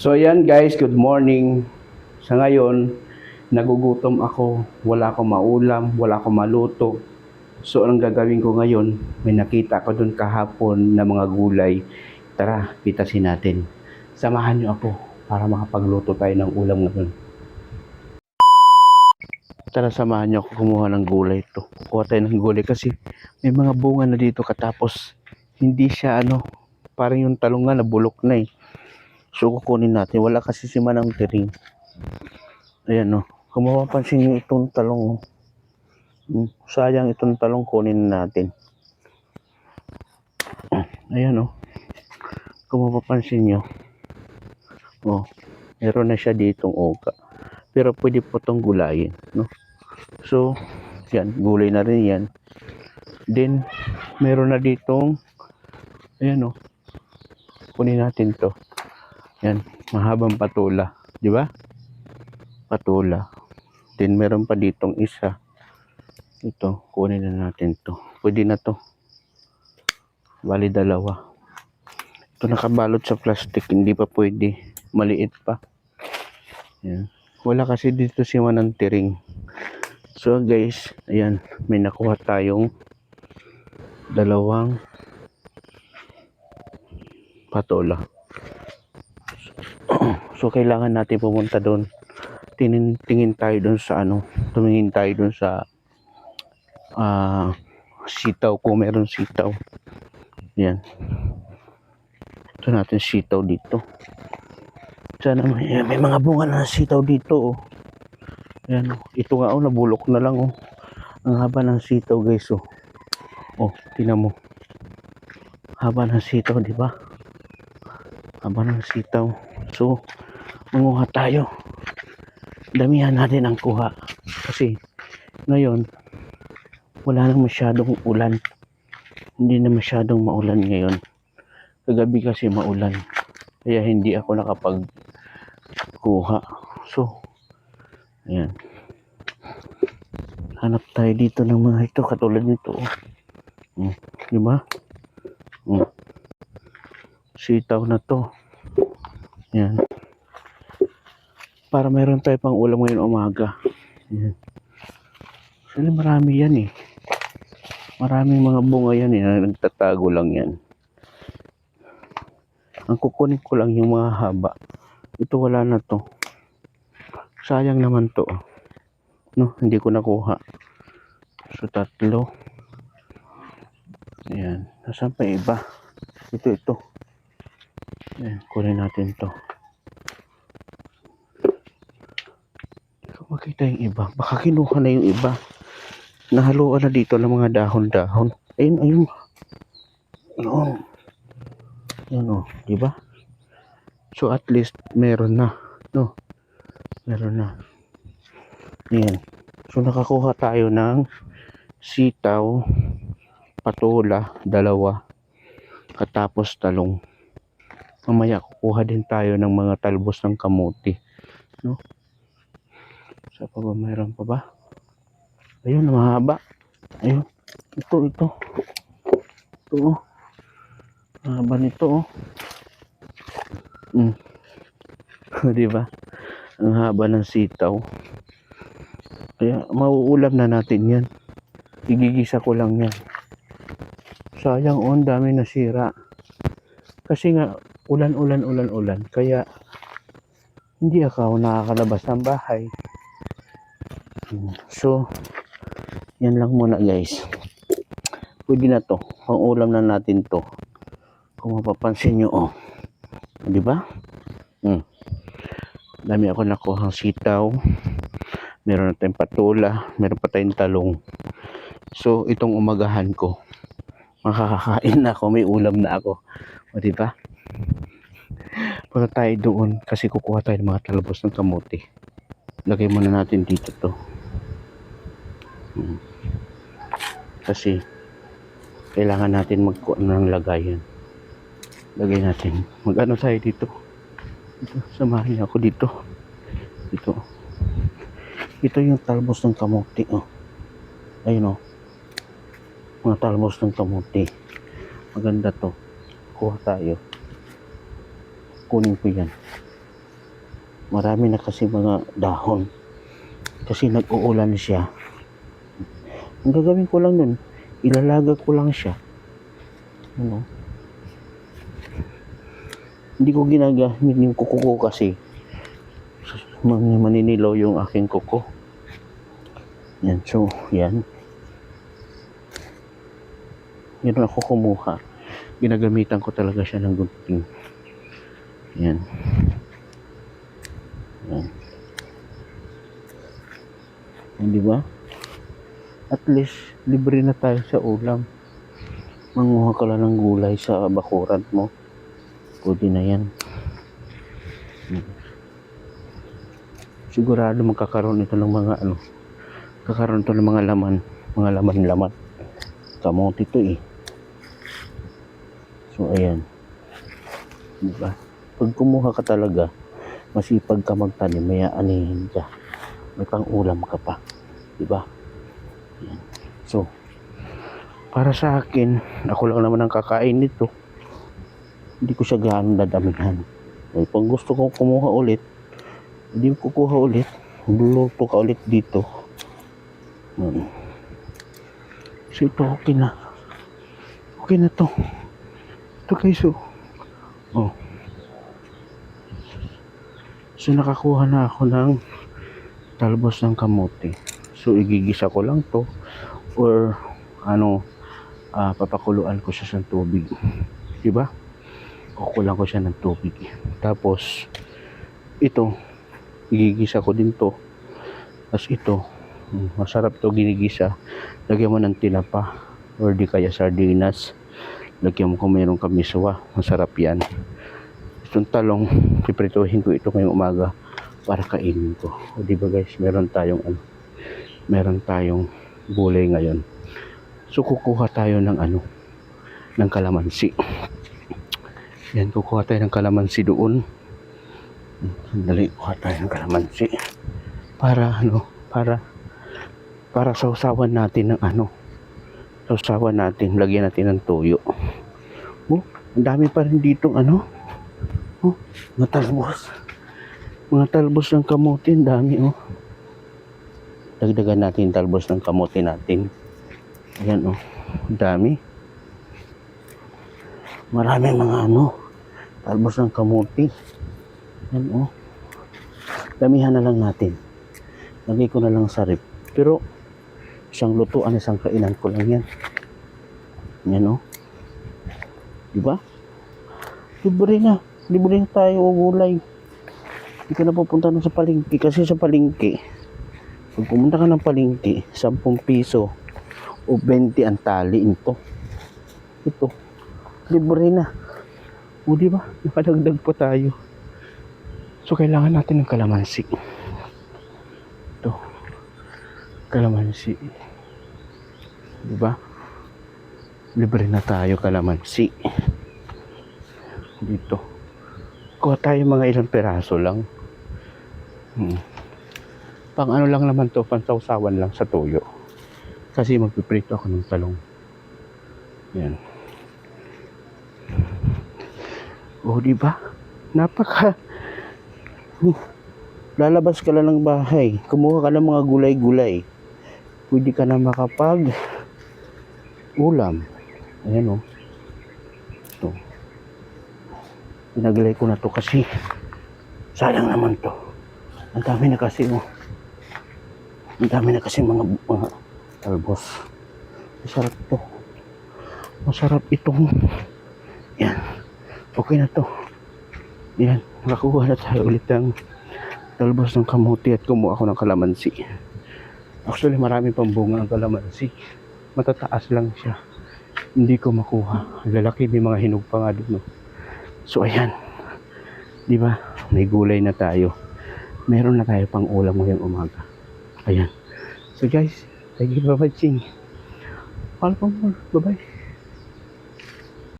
So ayan guys, good morning. Sa ngayon, nagugutom ako, wala akong maulam, wala akong maluto. So anong gagawin ko ngayon? May nakita ko dun kahapon na mga gulay. Tara, pitasin natin. Samahan niyo ako para makapagluto tayo ng ulam ngayon. Tara, samahan niyo ako kumuha ng gulay to. Kuha tayo ng gulay kasi may mga bunga na dito katapos hindi siya parang yung talong nga nabulok na eh. So kukunin natin. Wala kasi si Manang Tiring. Ayan o. Kung mapapansin nyo itong talong, sayang itong talong kunin natin. Ayan o. Kung mapapansin nyo, meron na siya ditong oka. Pero pwede po itong gulayin. No? So, yan. Gulay na rin yan. Then, meron na ditong, ayan o. Kunin natin to. Yan. Mahabang patula. Di ba? Patula. Then, meron pa ditong isa. Ito, kunin na natin to. Pwede na to. Bali dalawa. Ito nakabalot sa plastic, hindi pa pwede. Maliit pa. Yan. Wala kasi dito si Manang Tiring. So guys, ayan, may nakuha tayong dalawang patola. So kailangan natin pumunta doon. Tingin tayo doon sa tumingin tayo doon sa sitaw kung meron sitaw. Yan. Ito natin sitaw dito. Sana may mga bunga na sitaw dito. Ayan, ito nga nabulok na lang. Ang haba ng sitaw guys. Tingnan mo. Haba ng sitaw, di ba? Haba ng sitaw. So, manguha tayo. Damihan natin ang kuha. Kasi, ngayon, wala nang masyadong ulan. Hindi na masyadong maulan ngayon. Kagabi kasi maulan. Kaya hindi ako nakapagkuha. So, ayan. Hanap tayo dito ng mga ito. Katulad nito. Di ba? Sitaw na to. Yan. Para meron tayo pang ulam ngayon umaga. Yan. Kasi marami yan eh. Maraming mga bunga yan eh. Nagtatago lang yan. Ang kukunin ko lang yung mga haba. Ito wala na to. Sayang naman to. No, hindi ko nakuha. So tatlo. Ayan. Nasaan pa iba? Ito. Ayan. Kunin natin to. Makita yung iba. Baka kinuha na yung iba. Nahaluan na dito ng mga dahon-dahon. Ayun. Yan di ba? So at least meron na, no? Meron na. Yan. So nakakuha tayo ng sitaw, patola, dalawa, katapos talong. Mamaya kukuha din tayo ng mga talbos ng kamuti, no? Sa pa ba mayroon pa ba? Ayun, mahaba. Ayun. Ito. Mahaba nito. Di ba? Ang haba ng sitaw. Kaya mauulam na natin yan. Igigisa ko lang yan. Sayang ang dami nasira. Kasi nga ulan. Kaya hindi ako nakakalabas ng bahay. So, yan lang muna guys. Pwede na to. Pang-ulam na natin to. Kung mapapansin nyo, di ba? Dami ako nakuhang sitaw. Meron na tayong patola. Meron pa tayong talong. So, itong umagahan ko, makakakain na ako. May ulam na ako. Di ba? Para tayo doon kasi kukuha tayo ng mga talbos ng kamote. Lagay muna natin dito to. Kasi kailangan natin magkuha ng lagayan. Lagay natin. Mag-ano tayo dito. Samahan niyo ako dito. Ito yung talbos ng kamote. Ayun mga talbos ng kamote. Maganda to. Kuha tayo. Kunin ko yan. Marami na kasi mga dahon. Kasi nag-uulan siya. Ang gagawin ko lang nun, ilalagag ko lang siya. Ano? Hindi ko ginagamit yung kuko ko kasi maninilaw yung aking kuko. Yan, so, yan. Yan ako kumuha. Ginagamitan ko talaga siya ng gunting. Yan. Yan. Yan, di ba? At least, libre na tayo sa ulam. Manguha ka lang ng gulay sa bakuran mo. Pwede na yan. Sigurado magkakaroon ito ng mga kakaroon ito ng mga laman. Kamote ito eh. So ayan. Diba? Pag kumuha ka talaga, masipag ka magtanim, may aanihin ka. May pang-ulam ka pa. Diba? Ayan. So, para sa akin, ako lang naman ang kakain nito. Hindi ko siya gaano dadamihan. Eh, pag gusto ko kumuha ulit, hindi ko kukuha ulit. Luluto ka ulit dito. So ito okay na. Okay na to. Ito guys oh. So nakakuha na ako ng talbos ng kamote. So igigisa ko lang to or papakuluan ko siya sa tubig. Diba? Kukulang ko siya ng tubig. Tapos ito igigisa ko din to. Tapos ito masarap to ginigisa. Lagyan mo ng tinapa or di kaya sardinas. Lagyan mo kung mayroong kamiswa. Masarap yan. Itong talong, piprituhin ko ito ngayong umaga para kainin ko. O diba guys, meron tayong gulay ngayon. So kukuha tayo ng ng kalamansi. Yan, kukuha tayo ng kalamansi doon. Sandali, kuha tayo ng kalamansi. Para sausawan natin sausawan natin, lagyan natin ng toyo. Oh, ang dami pa rin ditong mga talbos ng kamote, ang dami dagdagan natin talbos ng kamote natin. Ayan ang dami. Maraming mga talbos ng kamote. Ayan damihan na lang natin. Lagay ko na lang sa rep. Pero isang lutuan, isang kainan ko lang yan. Yan diba? Libre na tayo gulay. Hindi ka na pupunta sa palengke. Kasi sa palengke, pag pumunta ka ng palengke, 10 piso o 20 ang tali ito. Ito, libre na. O diba? Nakadagdag pa tayo. So kailangan natin ng kalamansi. Ito, kalamansi. Diba? Libre na tayo kalamansi. Dito. Kuha tayo mga ilang peraso lang. Pang lang naman to, pansawsawan lang sa toyo. Kasi magpiprito ako ng talong. Yan. O diba? Lalabas ka lang ng bahay. Kumuha ka ng mga gulay-gulay. Pwede ka na makapag ulam. Ayan ito. Pinaglay ko na to kasi sayang naman to. Ang dami na kasi mga talbos. Masarap to. Masarap itong yan. Okay na to. Yan. Nakakuha na tayo ulit ng talbos ng kamote at kumuha ako ng kalamansi. Actually marami pang bunga ang kalamansi. Matataas lang siya. Hindi ko makuha. Lalaki, may mga hinog pa nga doon. So ayan. Diba? May gulay na tayo. Meron na tayo pang ulam ngayong umaga. Ayan. So guys, thank you for watching. Bye bye.